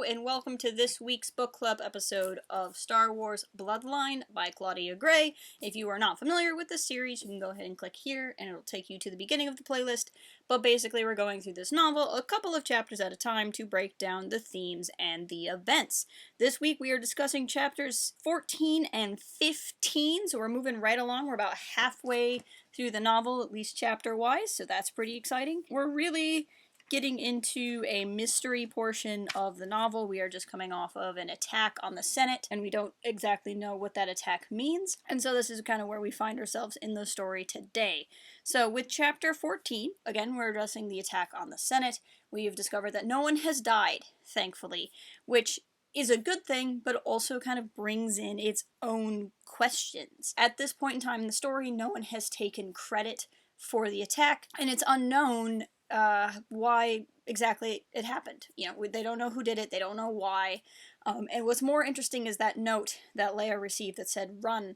and welcome to this week's book club episode of Star Wars Bloodline by Claudia Gray. If you are not familiar with this series, you can go ahead and click here and it'll take you to the beginning of the playlist. But basically we're going through this novel a couple of chapters at a time to break down the themes and the events. This week we are discussing chapters 14 and 15, so we're moving right along. We're about halfway through the novel, at least chapter-wise, so that's pretty exciting. We're really getting into a mystery portion of the novel. We are just coming off of an attack on the Senate, and we don't exactly know what that attack means. And so this is kind of where we find ourselves in the story today. So with chapter 14, again, we're addressing the attack on the Senate. We have discovered that no one has died, thankfully, which is a good thing, but also kind of brings in its own questions. At this point in time in the story, no one has taken credit for the attack, and it's unknown why exactly it happened. You know, they don't know who did it, they don't know why. And what's more interesting is that note that Leia received that said, "Run."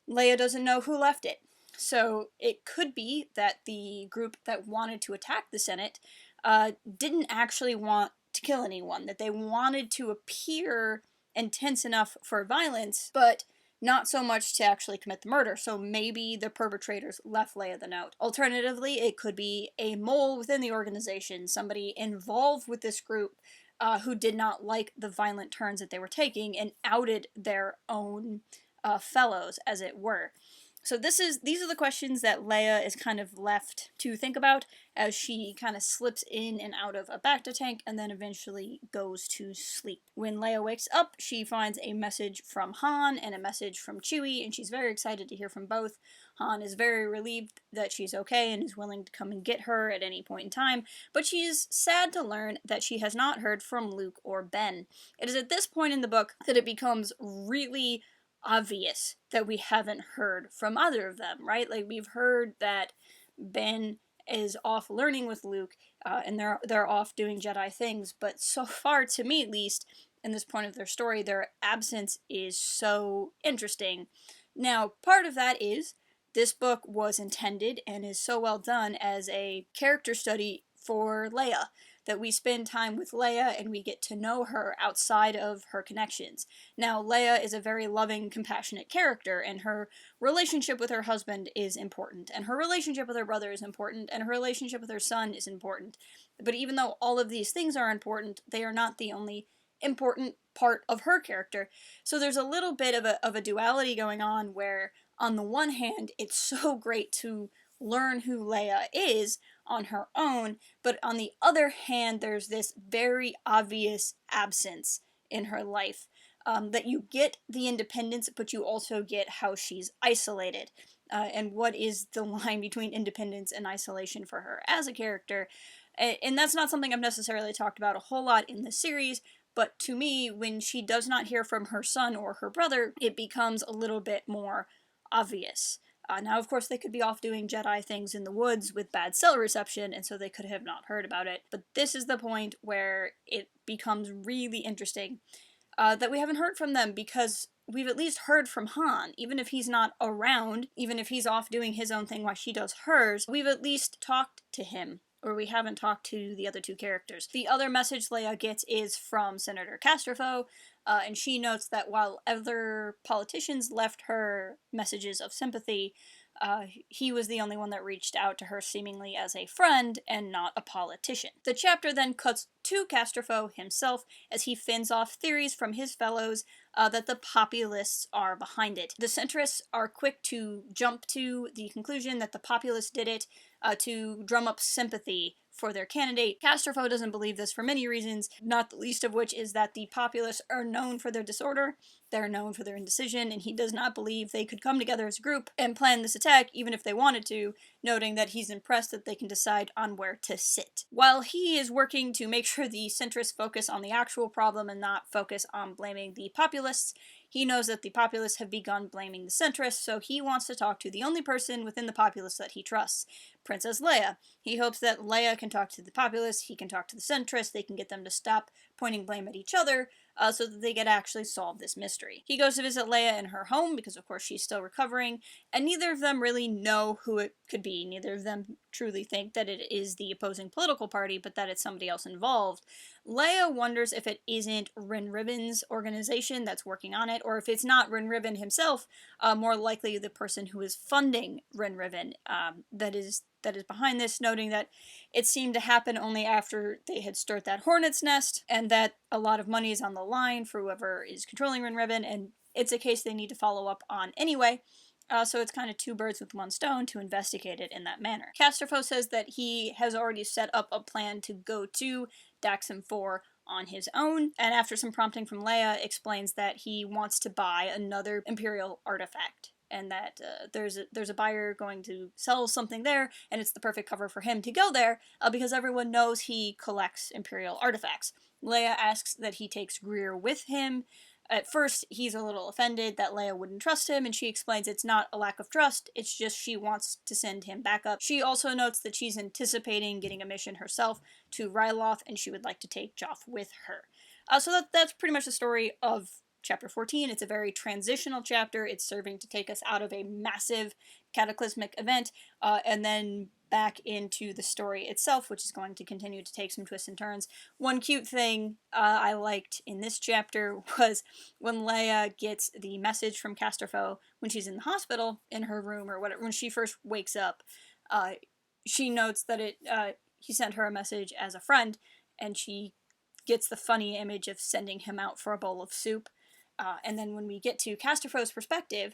Leia doesn't know who left it. So it could be that the group that wanted to attack the Senate didn't actually want to kill anyone, that they wanted to appear intense enough for violence, but not so much to actually commit the murder, so maybe the perpetrators left Leia the note. Alternatively, it could be a mole within the organization, somebody involved with this group who did not like the violent turns that they were taking and outed their own fellows, as it were. So these are the questions that Leia is kind of left to think about as she kind of slips in and out of a Bacta tank and then eventually goes to sleep. When Leia wakes up, she finds a message from Han and a message from Chewie, and she's very excited to hear from both. Han is very relieved that she's okay and is willing to come and get her at any point in time, but she is sad to learn that she has not heard from Luke or Ben. It is at this point in the book that it becomes really obvious that we haven't heard from either of them, right? Like, we've heard that Ben is off learning with Luke, and they're off doing Jedi things, but so far, to me at least, in this point of their story, their absence is so interesting. Now, part of that is this book was intended and is so well done as a character study for Leia, that we spend time with Leia and we get to know her outside of her connections. Now, Leia is a very loving, compassionate character, and her relationship with her husband is important, and her relationship with her brother is important, and her relationship with her son is important. But even though all of these things are important, they are not the only important part of her character. So there's a little bit of a duality going on where, on the one hand, it's so great to learn who Leia is on her own, but on the other hand, there's this very obvious absence in her life, that you get the independence, but you also get how she's isolated, and what is the line between independence and isolation for her as a character. And that's not something I've necessarily talked about a whole lot in the series, but to me, when she does not hear from her son or her brother, it becomes a little bit more obvious. Now, of course, they could be off doing Jedi things in the woods with bad cell reception, and so they could have not heard about it. But this is the point where it becomes really interesting that we haven't heard from them, because we've at least heard from Han. Even if he's not around, even if he's off doing his own thing while she does hers, we've at least talked to him, or we haven't talked to the other two characters. The other message Leia gets is from Senator Castrofo, and she notes that while other politicians left her messages of sympathy, he was the only one that reached out to her seemingly as a friend and not a politician. The chapter then cuts to Castrofo himself as he fends off theories from his fellows that the populists are behind it. The centrists are quick to jump to the conclusion that the populists did it to drum up sympathy for their candidate. Castrofo doesn't believe this for many reasons, not the least of which is that the populists are known for their disorder, they're known for their indecision, and he does not believe they could come together as a group and plan this attack even if they wanted to, noting that he's impressed that they can decide on where to sit. While he is working to make sure the centrists focus on the actual problem and not focus on blaming the populists, he knows that the populists have begun blaming the centrists, so he wants to talk to the only person within the populace that he trusts, Princess Leia. He hopes that Leia can talk to the populists, he can talk to the centrists, they can get them to stop pointing blame at each other, so that they could actually solve this mystery. He goes to visit Leia in her home because, of course, she's still recovering, and neither of them really know who it could be. Neither of them truly think that it is the opposing political party, but that it's somebody else involved. Leia wonders if it isn't Rin Ribbon's organization that's working on it, or if it's not Rin Ribbon himself, more likely the person who is funding Rin Ribbon that is behind this, noting that it seemed to happen only after they had stirred that hornet's nest, and that a lot of money is on the line for whoever is controlling Rin Ribbon, and it's a case they need to follow up on anyway. So it's kind of two birds with one stone to investigate it in that manner. Casterfo says that he has already set up a plan to go to Daxam 4 on his own, and after some prompting from Leia, explains that he wants to buy another Imperial artifact, and that there's a buyer going to sell something there, and it's the perfect cover for him to go there, because everyone knows he collects Imperial artifacts. Leia asks that he takes Greer with him. At first, he's a little offended that Leia wouldn't trust him, and she explains it's not a lack of trust, it's just she wants to send him back up. She also notes that she's anticipating getting a mission herself to Ryloth, and she would like to take Joff with her. So that's pretty much the story of Chapter 14. It's a very transitional chapter. It's serving to take us out of a massive cataclysmic event, and then back into the story itself, which is going to continue to take some twists and turns. One cute thing I liked in this chapter was when Leia gets the message from Casterfo when she's in the hospital in her room or whatever, when she first wakes up, she notes that he sent her a message as a friend, and she gets the funny image of sending him out for a bowl of soup. And then when we get to Casterfo's perspective,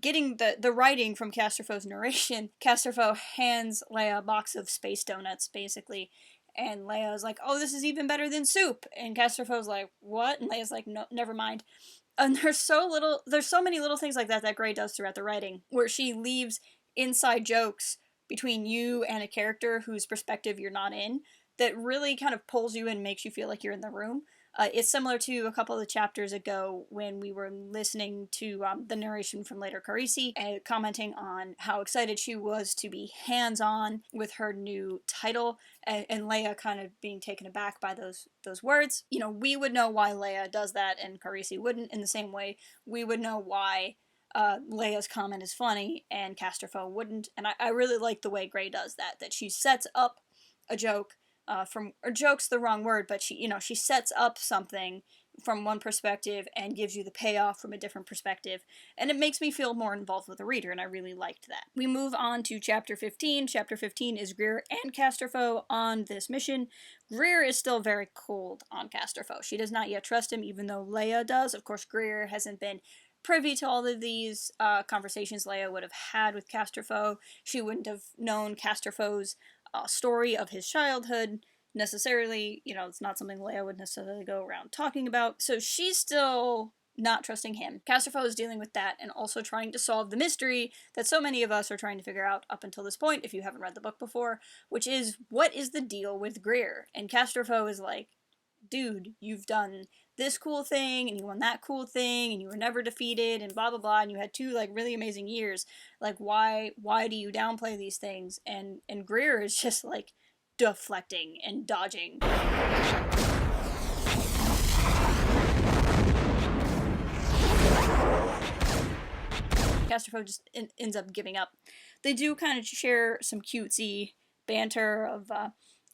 getting the writing from Casterfo's narration, Casterfo hands Leia a box of space donuts, basically, and Leia's like, oh, this is even better than soup, and Casterfo's like, what? And Leia's like, no, never mind. And there's so many little things like that Gray does throughout the writing, where she leaves inside jokes between you and a character whose perspective you're not in, that really kind of pulls you in and makes you feel like you're in the room. It's similar to a couple of chapters ago when we were listening to the narration from later Carisi, commenting on how excited she was to be hands-on with her new title, and Leia kind of being taken aback by those words. You know, we would know why Leia does that and Carisi wouldn't, in the same way we would know why Leia's comment is funny and Casterfo wouldn't. And I really like the way Gray does that she sets up a joke, or joke's the wrong word, but she sets up something from one perspective and gives you the payoff from a different perspective, and it makes me feel more involved with the reader, and I really liked that. We move on to Chapter 15. Chapter 15 is Greer and Casterfo on this mission. Greer is still very cold on Casterfo. She does not yet trust him, even though Leia does. Of course, Greer hasn't been privy to all of these conversations Leia would have had with Casterfo. She wouldn't have known Casterfo's story of his childhood necessarily. It's not something Leia would necessarily go around talking about, so she's still not trusting him. Casterfo is dealing with that and also trying to solve the mystery that so many of us are trying to figure out up until this point, if you haven't read the book before, which is, what is the deal with Greer? And Casterfo is like, dude, you've done this cool thing, and you won that cool thing, and you were never defeated, and blah blah blah, and you had 2 really amazing years. Why do you downplay these things? And Greer is just deflecting and dodging. Casterfo just ends up giving up. They do kind of share some cutesy banter of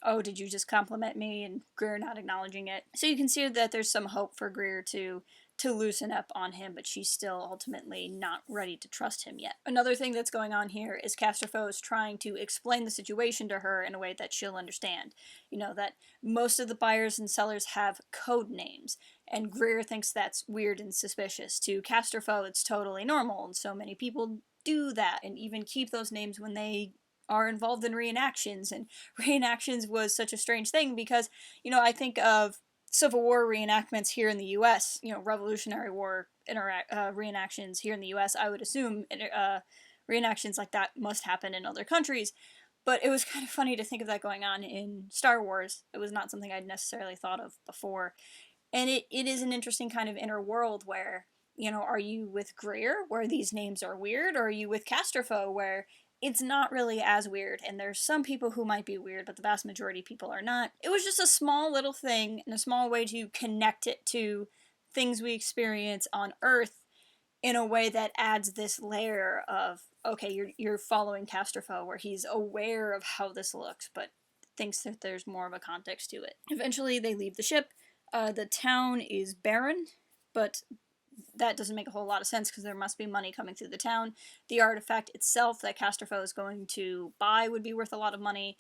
oh, did you just compliment me? And Greer not acknowledging it. So you can see that there's some hope for Greer to loosen up on him, but she's still ultimately not ready to trust him yet. Another thing that's going on here is Casterfo is trying to explain the situation to her in a way that she'll understand. That most of the buyers and sellers have code names, and Greer thinks that's weird and suspicious. To Casterfo, it's totally normal, and so many people do that, and even keep those names when they are involved in reenactions. And reenactions was such a strange thing because, I think of Civil War reenactments here in the U.S., Revolutionary War reenactions here in the U.S., I would assume reenactions like that must happen in other countries. But it was kind of funny to think of that going on in Star Wars. It was not something I'd necessarily thought of before. And it is an interesting kind of inner world where, are you with Greer, where these names are weird, or are you with Casterfo, where it's not really as weird, and there's some people who might be weird, but the vast majority of people are not. It was just a small little thing and a small way to connect it to things we experience on Earth in a way that adds this layer of, okay, you're following Castrofo, where he's aware of how this looks, but thinks that there's more of a context to it. Eventually, they leave the ship. The town is barren, but that doesn't make a whole lot of sense because there must be money coming through the town. The artifact itself that Castrofo is going to buy would be worth a lot of money.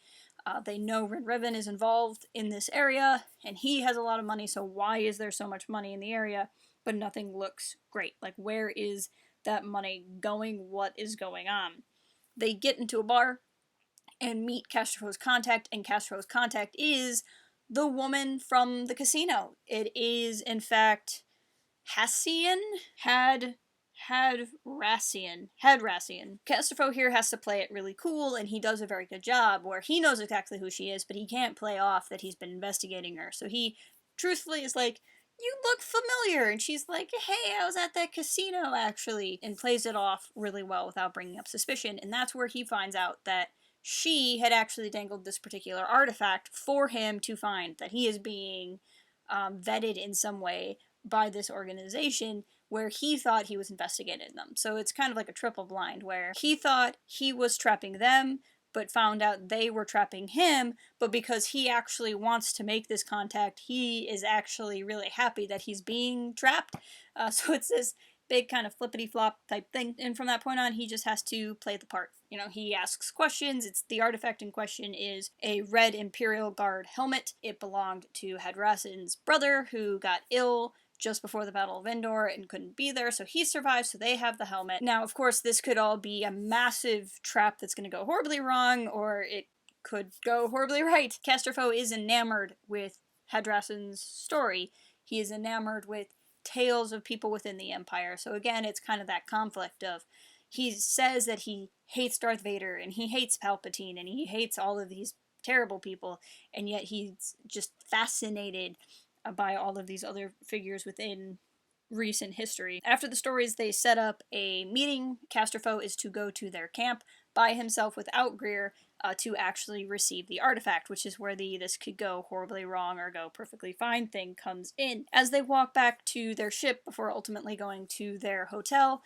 They know Rin Riven is involved in this area, and he has a lot of money, so why is there so much money in the area, but nothing looks great? Like, where is that money going? What is going on? They get into a bar and meet Castrofo's contact, and Castrofo's contact is the woman from the casino. It is, in fact, Hassian? Hadrassian. Castrofo here has to play it really cool, and he does a very good job, where he knows exactly who she is, but he can't play off that he's been investigating her. So he truthfully is like, you look familiar, and she's like, hey, I was at that casino, actually, and plays it off really well without bringing up suspicion, and that's where he finds out that she had actually dangled this particular artifact for him to find, that he is being vetted in some way by this organization where he thought he was investigating them. So it's kind of like a triple blind, where he thought he was trapping them, but found out they were trapping him, but because he actually wants to make this contact, he is actually really happy that he's being trapped. So it's this big kind of flippity-flop type thing, and from that point on, he just has to play the part. You know, he asks questions. It's the artifact in question is a red Imperial Guard helmet. It belonged to Hadrassin's brother, who got ill just before the Battle of Endor and couldn't be there, so he survived, so they have the helmet. Now, of course, this could all be a massive trap that's going to go horribly wrong, or it could go horribly right. Castrofo is enamored with Hadrassin's story. He is enamored with tales of people within the Empire, so again, it's kind of that conflict of, he says that he hates Darth Vader, and he hates Palpatine, and he hates all of these terrible people, and yet he's just fascinated by all of these other figures within recent history. After the stories, they set up a meeting. Castrofo is to go to their camp by himself without Greer to actually receive the artifact, which is where the this could go horribly wrong or go perfectly fine thing comes in. As they walk back to their ship before ultimately going to their hotel,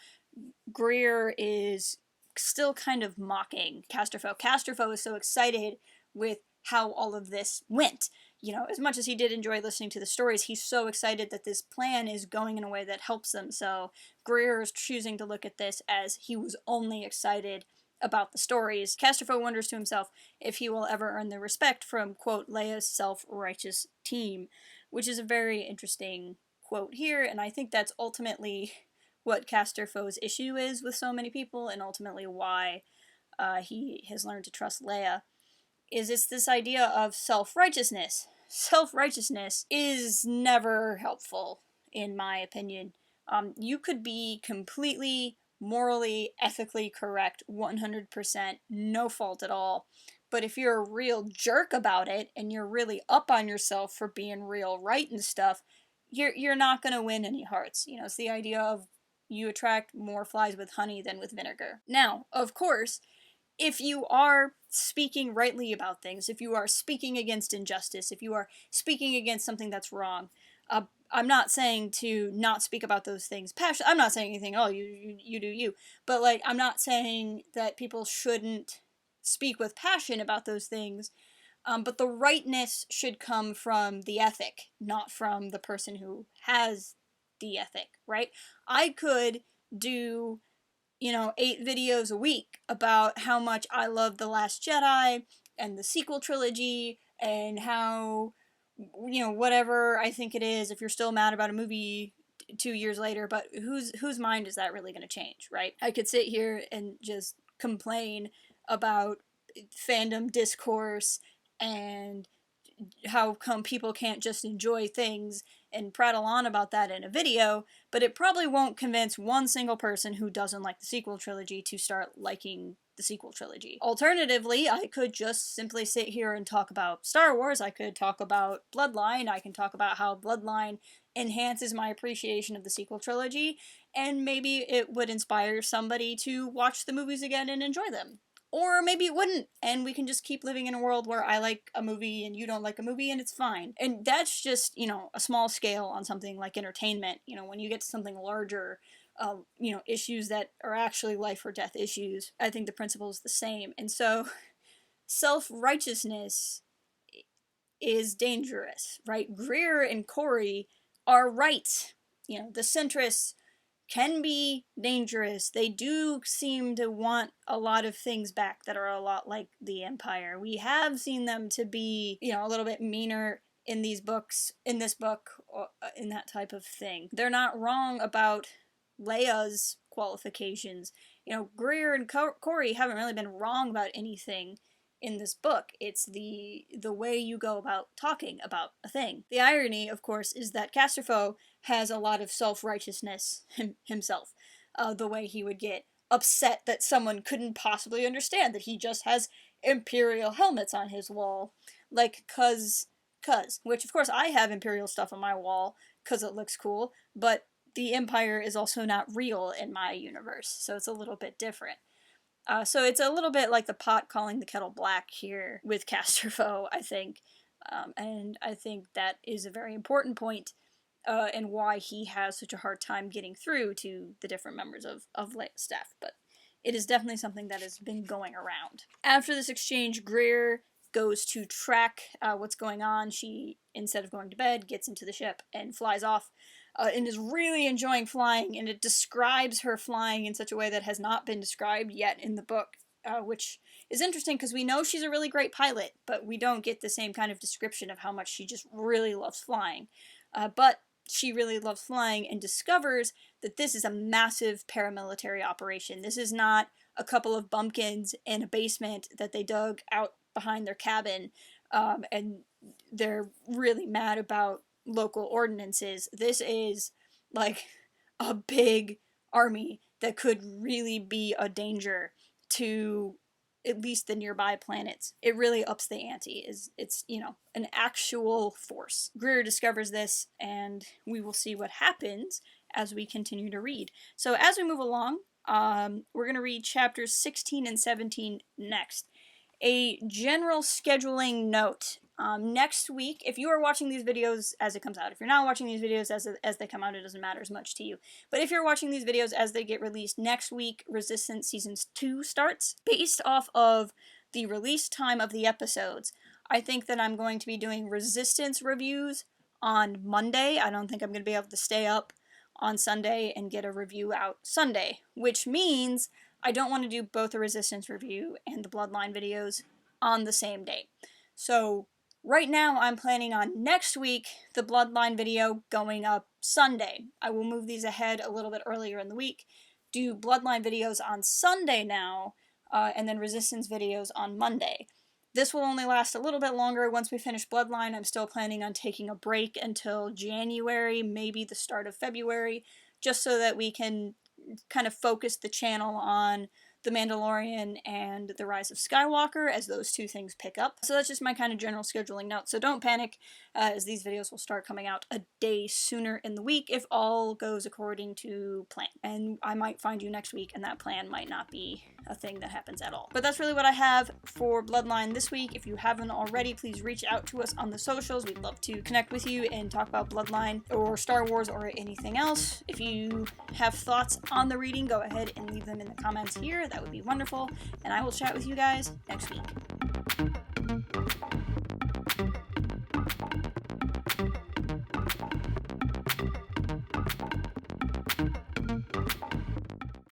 Greer is still kind of mocking Castrofo. Castrofo is so excited with how all of this went. You know, as much as he did enjoy listening to the stories, he's so excited that this plan is going in a way that helps them. So Greer is choosing to look at this as he was only excited about the stories. Castrofo wonders to himself if he will ever earn the respect from, quote, Leia's self-righteous team, which is a very interesting quote here, and I think that's ultimately what Castrofo's issue is with so many people, and ultimately why he has learned to trust Leia. It's this idea of self-righteousness. Self-righteousness is never helpful, in my opinion. You could be completely morally, ethically correct, 100%, no fault at all. But if you're a real jerk about it, and you're really up on yourself for being real right and stuff, you're not going to win any hearts. You know, it's the idea of you attract more flies with honey than with vinegar. Now, of course, if you are speaking rightly about things, if you are speaking against injustice, if you are speaking against something that's wrong, I'm not saying to not speak about those things passionately. I'm not saying anything, oh, you do you. But, like, I'm not saying that people shouldn't speak with passion about those things, but the rightness should come from the ethic, not from the person who has the ethic, right? I could do 8 videos a week about how much I love The Last Jedi and the sequel trilogy and how, whatever I think it is, if you're still mad about a movie 2 years later, but whose mind is that really going to change, right? I could sit here and just complain about fandom discourse and how come people can't just enjoy things and prattle on about that in a video, but it probably won't convince one single person who doesn't like the sequel trilogy to start liking the sequel trilogy. Alternatively, I could just simply sit here and talk about Star Wars. I could talk about Bloodline. I can talk about how Bloodline enhances my appreciation of the sequel trilogy, and maybe it would inspire somebody to watch the movies again and enjoy them. Or maybe it wouldn't, and we can just keep living in a world where I like a movie and you don't like a movie, and it's fine. And that's just, you know, a small scale on something like entertainment. You know, when you get to something larger, you know, issues that are actually life or death issues, I think the principle is the same. And so, self-righteousness is dangerous, right? Greer and Corey are right. You know, the centrists can be dangerous. They do seem to want a lot of things back that are a lot like the Empire. We have seen them to be, you know, a little bit meaner in these books, in this book, in that type of thing. They're not wrong about Leia's qualifications. You know, Greer and Corey haven't really been wrong about anything in this book. It's the way you go about talking about a thing. The irony, of course, is that Casterfo has a lot of self-righteousness himself. The way he would get upset that someone couldn't possibly understand that he just has Imperial helmets on his wall. Like, cuz, which of course I have Imperial stuff on my wall, cuz it looks cool, but the Empire is also not real in my universe, so it's a little bit different. So it's a little bit like the pot calling the kettle black here with Casterfo, I think. And I think that is a very important point, and why he has such a hard time getting through to the different members of Leia's staff. But it is definitely something that has been going around. After this exchange, Greer goes to track what's going on. She, instead of going to bed, gets into the ship and flies off. And is really enjoying flying, and it describes her flying in such a way that has not been described yet in the book, which is interesting because we know she's a really great pilot, but we don't get the same kind of description of how much she just really loves flying. But she really loves flying and discovers that this is a massive paramilitary operation. This is not a couple of bumpkins in a basement that they dug out behind their cabin, and they're really mad about local ordinances. This is like a big army that could really be a danger to at least the nearby planets. It really ups the ante. It's, you know, an actual force. Greer discovers this, and we will see what happens as we continue to read. So as we move along, we're going to read chapters 16 and 17 next. A general scheduling note. Next week, if you are watching these videos as it comes out, if you're not watching these videos as they come out, it doesn't matter as much to you. But if you're watching these videos as they get released, next week, Resistance Season 2 starts. Based off of the release time of the episodes, I think that I'm going to be doing Resistance reviews on Monday. I don't think I'm going to be able to stay up on Sunday and get a review out Sunday, which means I don't want to do both the Resistance review and the Bloodline videos on the same day. So right now, I'm planning on next week, the Bloodline video going up Sunday. I will move these ahead a little bit earlier in the week, do Bloodline videos on Sunday now, and then Resistance videos on Monday. This will only last a little bit longer once we finish Bloodline. I'm still planning on taking a break until January, maybe the start of February, just so that we can kind of focus the channel on The Mandalorian and The Rise of Skywalker as those two things pick up. So that's just my kind of general scheduling note. So don't panic, as these videos will start coming out a day sooner in the week if all goes according to plan. And I might find you next week and that plan might not be a thing that happens at all. But that's really what I have for Bloodline this week. If you haven't already, please reach out to us on the socials. We'd love to connect with you and talk about Bloodline or Star Wars or anything else. If you have thoughts on the reading, go ahead and leave them in the comments here. That would be wonderful. And I will chat with you guys next week.